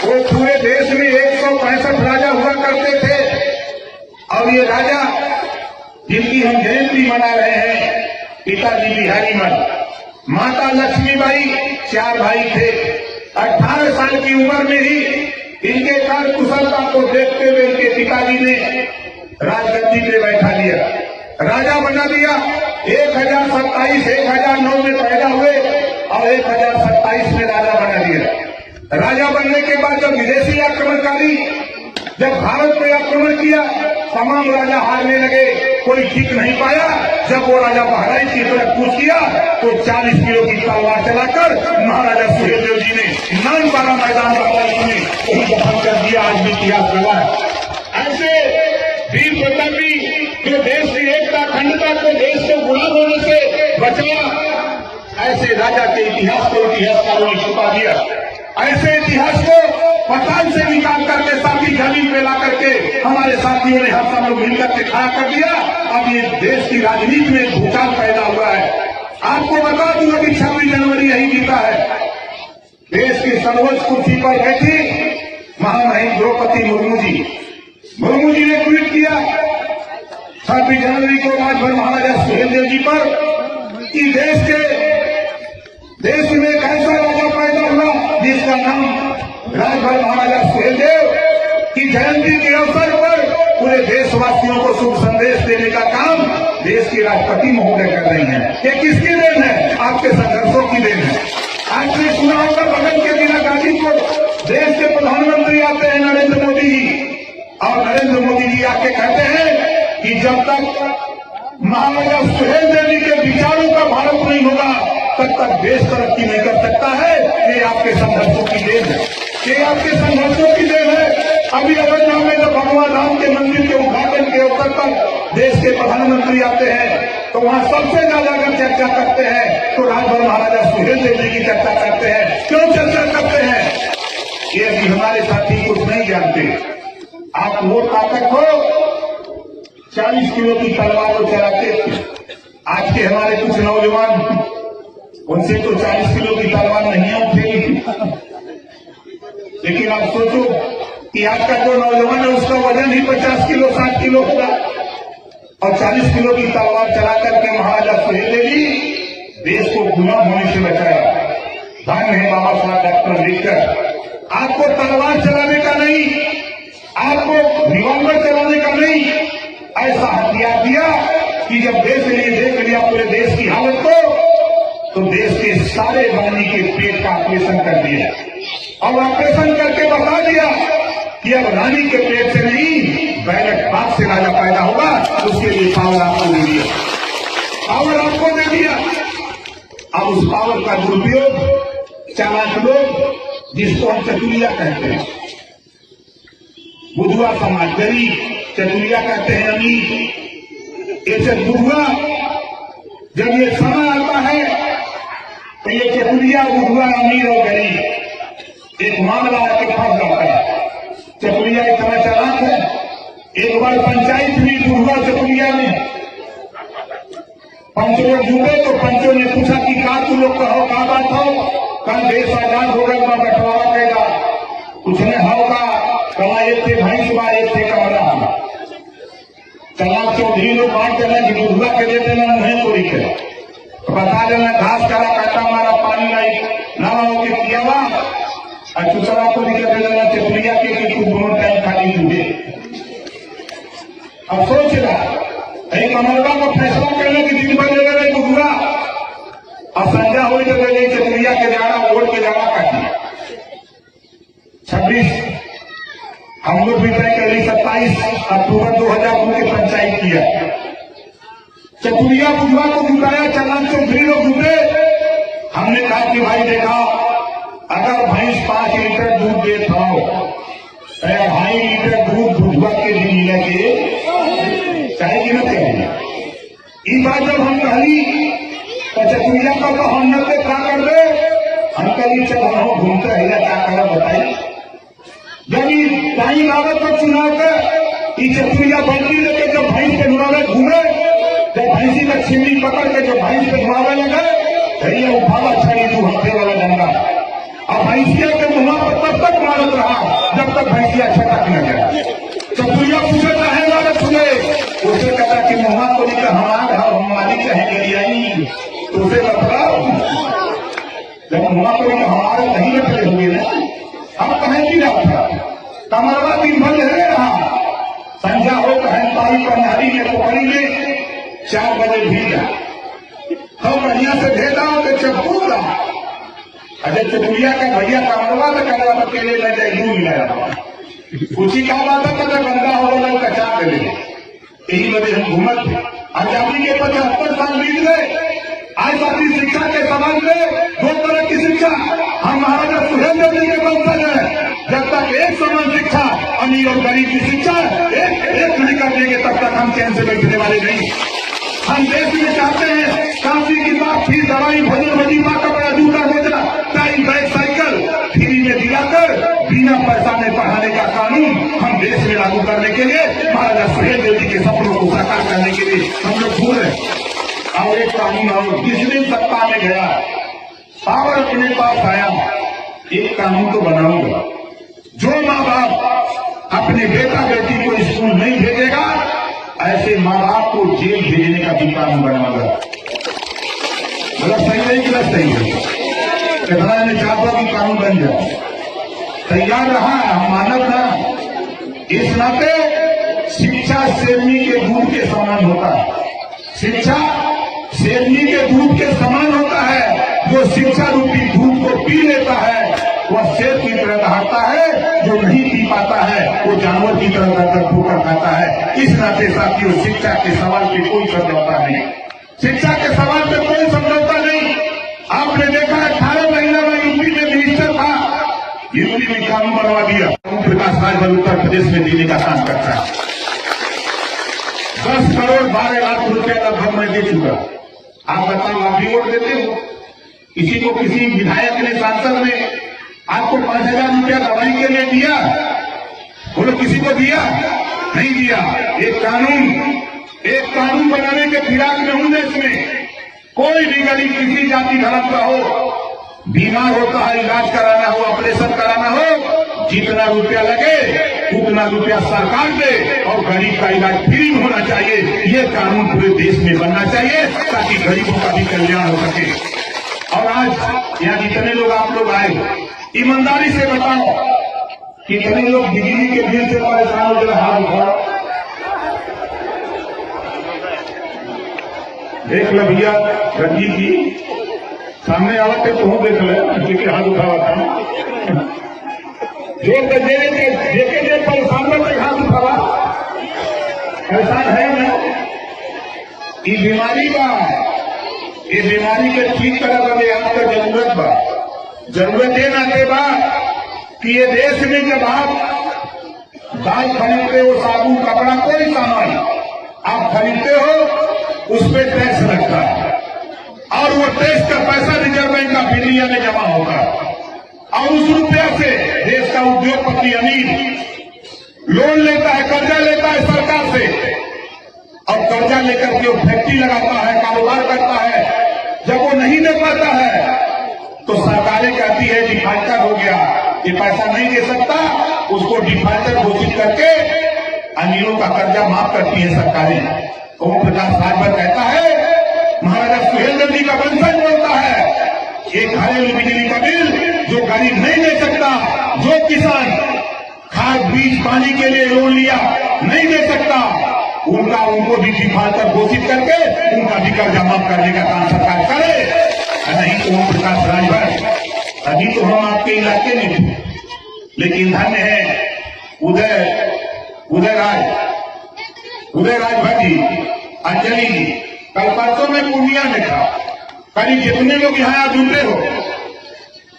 वो पूरे देश में 165 राजा हुआ करते थे। और ये राजा जिनकी हम जयंती मना रहे हैं, पिताजी बिहारी मन, माता लक्ष्मीबाई, 4 भाई थे। 18 साल की उम्र में ही इनके कार्य कुशलता को देखते हुए इनके पिताजी ने राजगद्दी पे बैठा दिया, राजा बना दिया। 1027 1009 में पैदा हुए और 1027 में राजा बना दिया। राजा बनने के बाद जब विदेशी आक्रमणकारी जब भारत पे आक्रमण किया, तमाम राजा हारने लगे, कोई ठीक नहीं पाया। जब वो राजा बहराइच की तरफ कूच किया तो 40 किलो की तलवार चलाकर महाराजा सुहेलदेव जी ने 9-12 मैदान बहराइच में वही दफन कर दिया। आज भी इतिहास बना है। ऐसे वीर प्रतापी जो देश की एकता अखंडता को देश को गुलाम होने से बचाया, ऐसे राजा के इतिहास को इतिहासकारों ने छुपा दिया। ऐसे इतिहास को पताल से निकाल करके साथी जमीन पे ला करके हमारे साथियों ने हम सब लोग मिलकर के खड़ा कर दिया। अब ये देश की राजनीति में भूचाल पैदा हुआ है। आपको बता दूं अभी 26 जनवरी यही बीता है। देश की सर्वोच्च कुर्सी पर बैठी महामहिम द्रौपदी मुर्मू जी ने ट्वीट किया 26 जनवरी को राजभर महाराजा सुहेलदेव जी पर कि देश में एक ऐसा राजा पैदा हुआ जिसका नाम राजभर महाराजा सुहेलदेव की जयंती के अवसर पर पूरे देशवासियों को शुभ संदेश देने का काम देश के राष्ट्रपति महोदय कर रही हैं। ये किसकी देन है? आपके संघर्षों की देन है। आपने सुना होगा बगल के बिना गाजीपुर देश के प्रधानमंत्री आते हैं नरेंद्र मोदी जी, और नरेंद्र मोदी जी आके कहते हैं कि जब तक महाराजा सुहेलदेव जी के विचारों का भारत नहीं होगा तब तक देश तरक्की नहीं कर सकता है। ये आपके संघर्षों की देन है, ये आपके संघर्षों की देन है। अभी अयोध्या में जब भगवान राम के मंदिर के उद्घाटन के अवसर पर देश के प्रधानमंत्री आते हैं तो वहां सबसे ज्यादा अगर चर्चा करते हैं तो राजभर महाराजा सुहेलदेव जी की चर्चा करते हैं। क्यों चर्चा करते हैं? ये भी हमारे साथी कुछ नहीं जानते। आप वो ताकत हो 40 किलो की तलवार को चलाते थे। आज के हमारे कुछ नौजवान, उनसे तो 40 किलो की तलवार नहीं उठेगी। लेकिन आप सोचो कि आज का जो नौजवान है उसका वजन ही 50 किलो 60 किलो होगा, और 40 किलो की तलवार चला करके महाराजा सुहेलदेव जी देश को गुलाम होने से बचाया। धन्य है बाबा साहब डॉक्टर अम्बेडकर। आपको तलवार चलाने का नहीं, आपको रिवॉल्वर चलाने का नहीं, ऐसा हथियार दिया कि जब देश ने देख लिया पूरे देश की हालत को, तो देश के सारे रानी के पेट का ऑपरेशन कर दिया, और ऑपरेशन करके बता दिया कि अब रानी के पेट से नहीं बैलेट बाग से राजा पैदा होगा। उसके लिए पावर आपको दे दिया, पावर आपको दे दिया। अब उस पावर का दुरुपयोग चालाक लोग, जिसको हम चतुरिया कहते हैं, बुधुआ समाज, गरीब, चतुरिया कहते हैं अमीर। ऐसे बुधुआ जब ये समय आता है तो ये चतुरिया, बुधुआ, अमीर और गरीब एक मामला आके फंस जाता है। चतुरिया इतना चालाक है, एक बार पंचायत हुई बुधुआ चतुरिया में, पंचों लोग जुटे तो पंचों ने पूछा कि का तू लोग कहो, का बात हो? कल देश आजाद हो गया, बंटवारा कहेगा। उसने होगा कला एक थे भैंस बा, एक थे कमरा। चालाक चौधरी लोग बांट देना कि बुधुआ के दे देना, नहीं कोई के बता देना घास करा, काटा मारा, पानी नहीं नवा होके किया हुआ, और चुचरा को निकल देना चतुरिया के कि तू दोनों टाइम खाली डूबे। अब सोच रहा एक अमरवा को फैसला करने की दिन बन ले रहे बुधुआ, और संजा हो तो गई चतुरिया के जाना वोट के जाना काटी। 26 हम लोग भी तय कर ली 27 अक्टूबर 2002 के पंचायत किया। चतुरिया बुधुआ को जुटाया, चालाक चौधरी लोग जुटे। हमने कहा कि भाई देखा, अगर भैंस 5 लीटर दूध दे खाओ, 2.5 लीटर दूध बुधुआ के दिन लगे चाहे कि न कहेगी। इस बात जब हम कहली तो चतुरिया का तो हम न क्या कर दे, हम कहीं चल हम घूमते है क्या करा बताइए। जब टाइम लागत तो चुनाव के चतुरिया बल्टी लेके जब भैंस के नुरावे घूमे, जब भैंसी का छिन्नी पकड़ के जब भैंस पे घुमावे लगे, भैया उठावा छड़ी 2 हफ्ते वाला डंडा, और भैंसिया के मुहा पर तब तक मारत रहा मुआ को लेकर हमारा हम मालिक कहेंगे नहीं तो उसे बताओ, जब मुआ को लेकर हमारे नहीं बैठे होंगे ना, हम कहेंगे ना कमरवा दिन भर रह रहा संध्या हो कहन पाई पन्हारी में पोखरी में 4 बजे भीगा हम बढ़िया से भेजा हो तो चपूरा अजय चपुरिया का भैया कमरवा में करवा अकेले ले जाए यूं मिलाया उसी का बात है तो गंदा हो गया कचा कर ले यही वजह हम घूमत थे। आजादी के 75 साल बीत गए। आज अपनी शिक्षा के सवाल में 2 तरह की शिक्षा हम महाराजा सुहेलदेव जी के वंशज हैं। जब तक एक समान शिक्षा अमीर और गरीब की शिक्षा एक नहीं कर देंगे तब तक हम चैन से बैठने वाले नहीं। हम देश में चाहते हैं काफी की बात थी दवाई भोजन वजीफा कपड़ा जूता मोजा टाइम बैग साइकिल फ्री में दिलाकर बिना पैसा में पढ़ाने का कानून हम देश में लागू करने के लिए महाराजा सुहेलदेव जी के सपनों को साकार करने के लिए हम लोग पूरे और एक कानून और जिस दिन सत्ता में गया पावर अपने पास आया एक कानून तो बनाऊंगा जो माँ बाप अपने बेटा बेटी को स्कूल नहीं भेजेगा ऐसे माँ बाप को जेल भेजने का भी कानून बनाऊंगा। मतलब सही नहीं कि गलत सही है कितना ने चाहता कि कानून बन जाए तैयार रहा हम मानव ना। इस नाते शिक्षा शेरनी के दूध के समान होता है। शिक्षा शेरनी के दूध के समान होता है। जो शिक्षा रूपी दूध को पी लेता है वह शेर की तरह दहाड़ता है, जो नहीं पी पाता है वो जानवर की तरह दर ठोकर खाता है। इस नाते साथियों शिक्षा के सवाल पे कोई समझौता नहीं, शिक्षा के सवाल पे कोई समझौता नहीं। आपने देखा 18 महीना में यूपी में मिनिस्टर था, यूपी में कानून बनवा दिया। प्रकाश राजभर उत्तर प्रदेश में देने का काम करता है। 10 करोड़ 12 लाख रुपया लगभग मैं दे चुका। आप बताओ आप भी वोट देते हो? किसी को किसी विधायक ने सांसद ने आपको 5,000 रुपया दवाई के लिए दिया? बोलो किसी को दिया? नहीं दिया। एक कानून बनाने के फिराक में हूं देश में। कोई भी गरीब किसी जाति धर्म का हो, बीमार होता है, इलाज कराना हो, ऑपरेशन कराना हो, जितना रुपया लगे उतना रुपया सरकार दे और गरीब का इलाज फ्री होना चाहिए। ये कानून पूरे देश में बनना चाहिए ताकि गरीबों का भी कल्याण हो सके। और आज यहाँ जितने लोग आप लोग आए ईमानदारी से बताओ कितने लोग बिजली के बिल से परेशान हो गए? हाथ उठाओ। देख लो भैया रंजीत जी सामने आवते तो हूँ देख ले हाथ उठावा था जो देखे परेशान में हाथ उठावा परेशान है ना। ये बीमारी के ठीक तरह का आपका जरूरत बा। जरूरत ये नाते बा कि ये देश में जब आप दाल खरीदते हो, साबुन कपड़ा कोई सामान आप खरीदते हो उस पर टैक्स लगता है और वो टैक्स का पैसा रिजर्व बैंक ऑफ इंडिया में जमा होगा और उस रुपया से देश का उद्योगपति अमीर लोन लेता है, कर्जा लेता है सरकार से और कर्जा लेकर के वो फैक्ट्री लगाता है, कारोबार करता है। जब वो नहीं दे पाता है तो सरकारें कहती है डिफाल्टर हो गया, ये पैसा नहीं दे सकता, उसको डिफाल्टर घोषित करके अमीरों का कर्जा माफ करती है सरकारें। ओम प्रकाश राजभर कहता है महाराजा सुहेलदेव जी का वंशज बोलता है एक घरेलू बिजली का बिल जो गरीब नहीं दे सकता, जो किसान खाद बीज पानी के लिए लोन लिया नहीं दे सकता, उनको भी डिफाल्टर घोषित करके उनका भी कर्जा माफ करने का काम सरकार करे। नहीं तो ओम प्रकाश राजभर अभी तो हम आपके इलाके में थे, लेकिन धन्य है उदय राजभर जी, अंजलि जी कल परसों में पूर्णिया में था। करीब जितने लोग यहाँ जुटे हो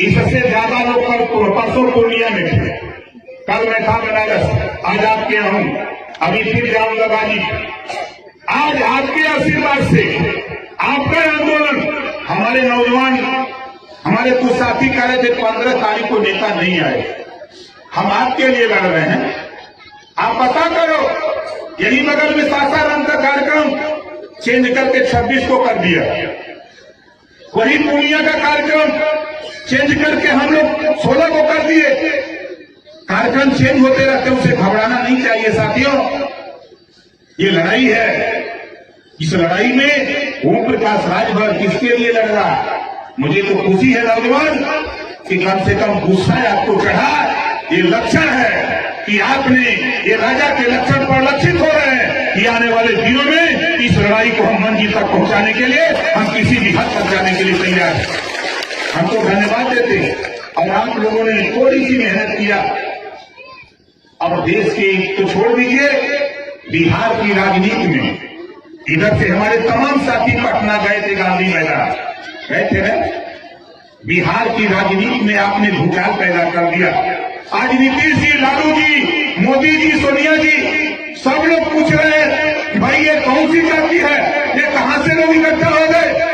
इससे ज्यादा लोग परसों पूर्णिया में थे। कल मैं था बनारस, आज आपके यहाँ हूँ, अभी फिर जाऊंगा गाजी। आज आपके आशीर्वाद से आपका आंदोलन हमारे नौजवान हमारे कुछ साथी कह रहे थे 15 तारीख को नेता नहीं आए, हम आपके लिए लड़ रहे हैं। आप पता करो यही बगल में सासाराम का कार्यक्रम चेंज करके 26 को कर दिया, वही पूर्णिया का कार्यक्रम चेंज करके हम लोग 16 को कर दिए। कार्यक्रम चेंज होते रहते, उसे घबराना नहीं चाहिए साथियों। ये लड़ाई है, इस लड़ाई में ओम प्रकाश राजभर किसके लिए लड़ रहा है? मुझे तो खुशी है नौजवान कि कम से कम गुस्सा आपको चढ़ा। ये लक्षण है कि आपने ये राजा के लक्षण पर लक्षित हो रहे हैं कि आने वाले दिनों में इस लड़ाई को हम मंजिल तक पहुंचाने के लिए हम किसी भी हद तक जाने के लिए तैयार हैं। हमको धन्यवाद देते हैं और आप लोगों ने थोड़ी सी मेहनत किया। अब देश की तो छोड़ दीजिए, बिहार की राजनीति में इधर से हमारे तमाम साथी पटना गए थे, गांधी मैदान गए थे ना। बिहार की राजनीति में आपने भूचाल पैदा कर दिया। आज नीतीश जी, लालू जी, मोदी जी, सोनिया जी सब लोग पूछ रहे हैं कि भाई ये कौन सी जाति है, ये कहां से लोग इकट्ठा हो गए।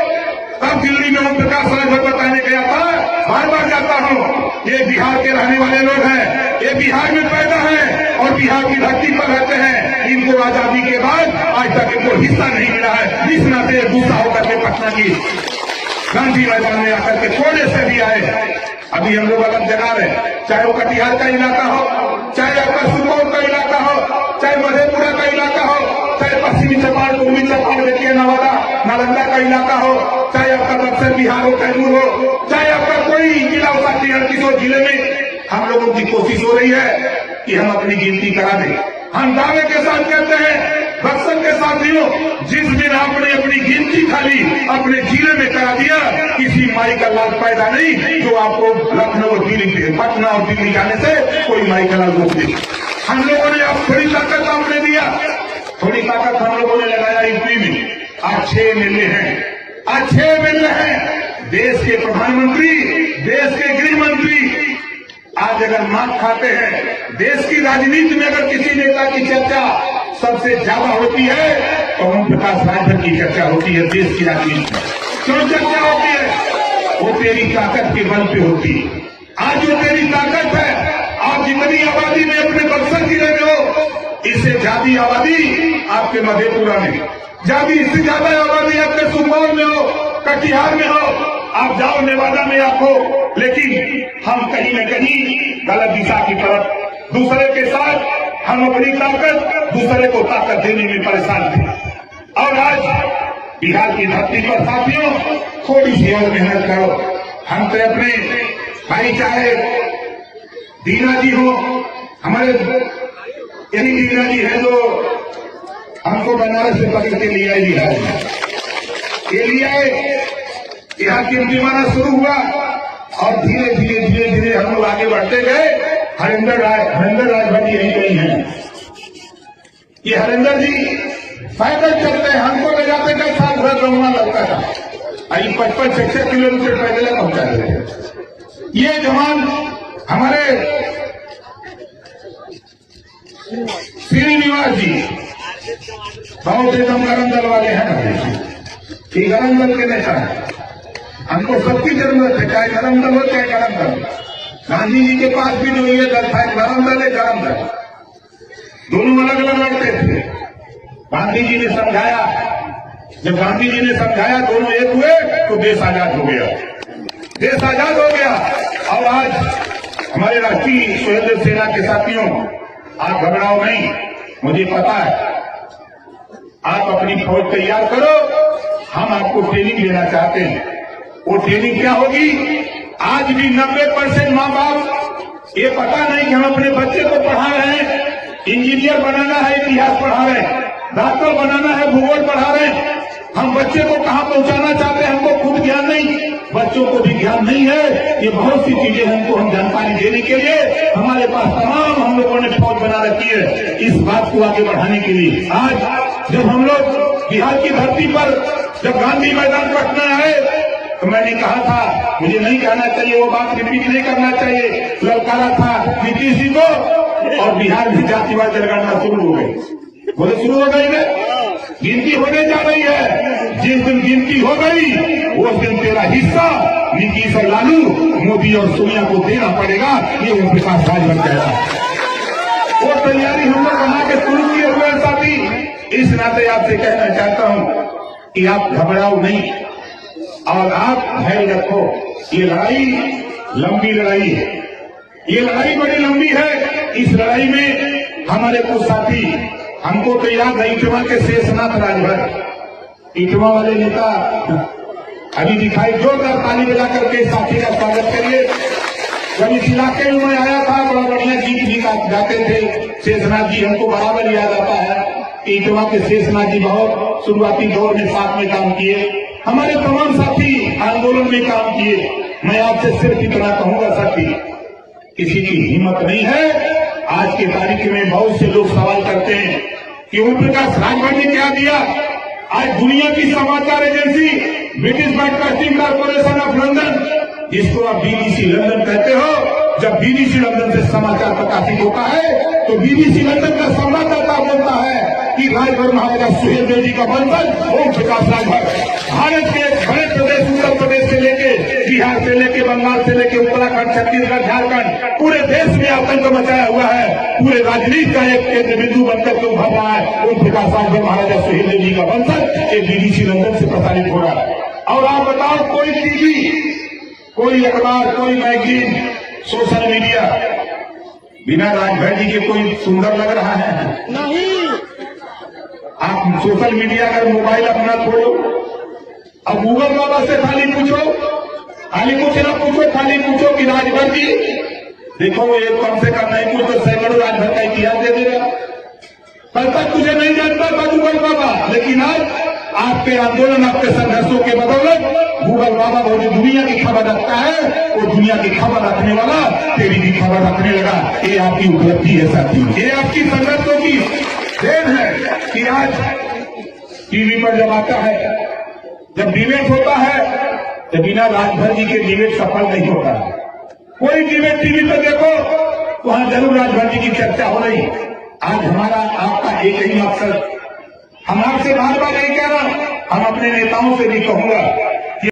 तब दिल्ली में ओम प्रकाश राजभर बताने गया था, बार बार जाता हूं, ये बिहार के रहने वाले लोग हैं, ये बिहार में पैदा है और बिहार की धरती पर रहते हैं। इनको आजादी के बाद आज तक इनको हिस्सा नहीं मिला है। इस नाते गुस्सा होकर के पटना की गांधी मैदान में आकर के थोड़े से भी आए। अभी हम लोग अलग जगा रहे, चाहे वो कटिहार का इलाका हो, चाहे आपका सुपौल का इलाका हो, चाहे मधेपुरा का इलाका हो, चाहे पश्चिमी चंपारण, पूर्वी चंपारण, बेतिया, नवादा, नालंदा का इलाका हो, चाहे आपका बक्सर बिहार हो, कैमूर हो, चाहे आपका कोई जिला हो, किसी जिले में हम लोगों की कोशिश हो रही है कि हम अपनी गिनती करा दें। हम दावे के साथ कहते हैं बक्सर के साथियों, जिस दिन आपने अपनी गिनती खाली अपने जिले में करा दिया, किसी माई का लाल पैदा नहीं जो आपको लखनऊ, दिल्ली, पटना और दिल्ली जाने से कोई माई का लाल रोक दे। हम लोगों ने अब थोड़ी ताकत आपने दिया, थोड़ी ताकत हम लोगों ने लगाया यूपी में। अच्छे मिले हैं, अच्छे मिल रहे हैं। देश के प्रधानमंत्री, देश के गृह मंत्री आज अगर मात खाते हैं, देश की राजनीति में अगर किसी नेता की चर्चा सबसे ज्यादा होती है तो ओम प्रकाश राजभर की चर्चा होती है। देश की राजनीति में क्यों चर्चा होती है? वो तेरी ताकत के बल पे होती है। आज जो तेरी ताकत है, आप जितनी आबादी में अपने बक्सर जिले में हो, इससे ज्यादा आबादी आपके मधेपुरा में, इससे ज्यादा आबादी आपके सुपौल में हो, कटिहार में हो, आप जाओ नेवादा में आप हो। लेकिन हम कहीं न कहीं गलत दिशा की तरफ दूसरे के साथ हम अपनी ताकत दूसरे को ताकत देने में परेशान थे। और आज बिहार की धरती पर साथियों थोड़ी सी और मेहनत करो। हम तो अपने भाई, चाहे दीना जी हो, हमारे यही दीना जी है जो हमको बनारस से पकड़ के ले आए बिहार में। ये ले आए, यहाँ कीमती माना शुरू हुआ और धीरे धीरे धीरे धीरे हम लोग आगे बढ़ते गए। हरिंदर राजभर जी यही कहीं हैं। ये हरिंदर जी पैदल चलते हैं, हमको ले जाते का साल भर रमना लगता था। अभी 55-66 किलोमीटर पैदल पहुंचा देते। ये जवान हमारे श्रीनिवास जी बहुत एकदम गरम दल वाले हैं, गरम दल के नेता है। हमको सबकी जरूरत है, चाहे गरम दल हो चाहे गरम दल। गांधी जी के पास भी जो ये दल था, गरम दल है, गरम दल, दोनों अलग अलग लड़ते थे। गांधी जी ने समझाया, जब गांधी जी ने समझाया, दोनों एक हुए तो देश आजाद हो गया, देश आजाद हो गया। और आज हमारे राष्ट्रीय स्वयं सेना के साथियों, आप घबराओ नहीं, मुझे पता है आप अपनी फौज तैयार करो। हम आपको ट्रेनिंग देना चाहते हैं। वो ट्रेनिंग क्या होगी? आज भी 90% माँ बाप ये पता नहीं कि हम अपने बच्चे को पढ़ा रहे हैं, इंजीनियर बनाना है, इतिहास पढ़ा रहे हैं, डॉक्टर बनाना है, भूगोल पढ़ा रहे हैं। हम बच्चे को कहाँ पहुंचाना चाहते हैं, हमको खुद ज्ञान नहीं, बच्चों को भी ज्ञान नहीं है। ये बहुत सी चीजें हमको हम जानकारी देने के लिए हमारे पास तमाम हम लोगों ने फौज बना रखी है, इस बात को आगे बढ़ाने के लिए। आज जब हम लोग बिहार की धरती पर जब गांधी मैदान पटना है तो मैंने कहा था, मुझे नहीं कहना चाहिए, वो बात रिपीट नहीं करना चाहिए, ललकारा था नीतीश जी को, और बिहार में जातिवाद जनगणना शुरू हो गई। बोले शुरू हो गई है, गिनती होने जा रही है। जिस दिन गिनती हो गई उस दिन तेरा हिस्सा नीतीश और लालू, मोदी और सोनिया को देना पड़ेगा। ये ओम प्रकाश राजभर कहता है। वो तैयारी हम लोग बना के शुरू किए हुए साथी। इस नाते आपसे कहना चाहता हूं कि आप घबराओ नहीं और आप धैर्य रखो। ये लड़ाई लंबी लड़ाई है, ये लड़ाई बड़ी लंबी है। इस लड़ाई में हमारे कुछ साथी, हमको तो याद नहीं, के शेषनाथ राजभर इटवा वाले नेता अभी दिखाई, जोरदार ताली बजा करके साथी का स्वागत करिए। जब इस इलाके में मैं आया था बड़ा बढ़िया गीत भी गाते थे शेषनाथ जी, हमको बराबर याद आता है। इटवा के शेषनाथ जी बहुत शुरुआती दौर में साथ में काम किए, हमारे तमाम साथी आंदोलन में काम किए। मैं आपसे सिर्फ इतना कहूंगा साथी, किसी की हिम्मत नहीं है। आज के तारीख में बहुत से लोग सवाल करते हैं कि ओम प्रकाश राजभर ने क्या दिया। आज दुनिया की समाचार agency British broadcasting corporation of London, जिसको आप बीबीसी लंदन कहते हो, जब बीबीसी लंदन से समाचार प्रकाशित होता है तो बीबीसी लंदन का संवाददाता बोलता है कि राजभर महाराजा सुहेलदेव जी का वंशज ओम प्रकाश राजभर भारत के बड़े प्रदेश उत्तर प्रदेश से लेके बिहार से लेके बंगाल से लेके उत्तराखंड, छत्तीसगढ़, झारखंड, पूरे देश में आतंक मचाया हुआ है। पूरे राजनीति का एक केंद्र बिंदु बनकर के उभर रहा है। ओम प्रकाश राजभर महाराजा सुहेलदेव जी का वंशज ये बीबीसी लंदन से प्रसारित हो रहा है। और आप बताओ, कोई टीवी, कोई अखबार, कोई मैगजीन, सोशल मीडिया बिना राजभर जी के कोई सुंदर लग रहा है? नहीं। आप सोशल मीडिया अगर मोबाइल अपना खोलो, अब गूगल बाबा से खाली पूछो, खाली कुछ ना पूछो, खाली पूछो कि राजभर जी देखो, ये कम से कम नहीं कुछ तो सैकड़ों राजभर का इतिहास दे देगा। कल तक तुझे नहीं जानता था गूगल बाबा, लेकिन आज आपके आंदोलन, आपके संघर्षों के बदौलत गूगल बाबा वो जो दुनिया की खबर रखता है, वो दुनिया की खबर रखने वाला तेरी भी खबर रखने लगा। ये आपकी उपलब्धि है साथी, ये आपकी संघर्षों की देन है कि आज टीवी पर जब आता है, जब डिबेट होता है, तो बिना राजभर जी के डिबेट सफल नहीं होता। कोई डिबेट टीवी पर देखो, वहां जरूर राजभर जी की चर्चा हो रही। आज हमारा आपका एक ही मकसद, हम आपसे बार बार नहीं कह रहा, हम अपने नेताओं से भी कहूंगा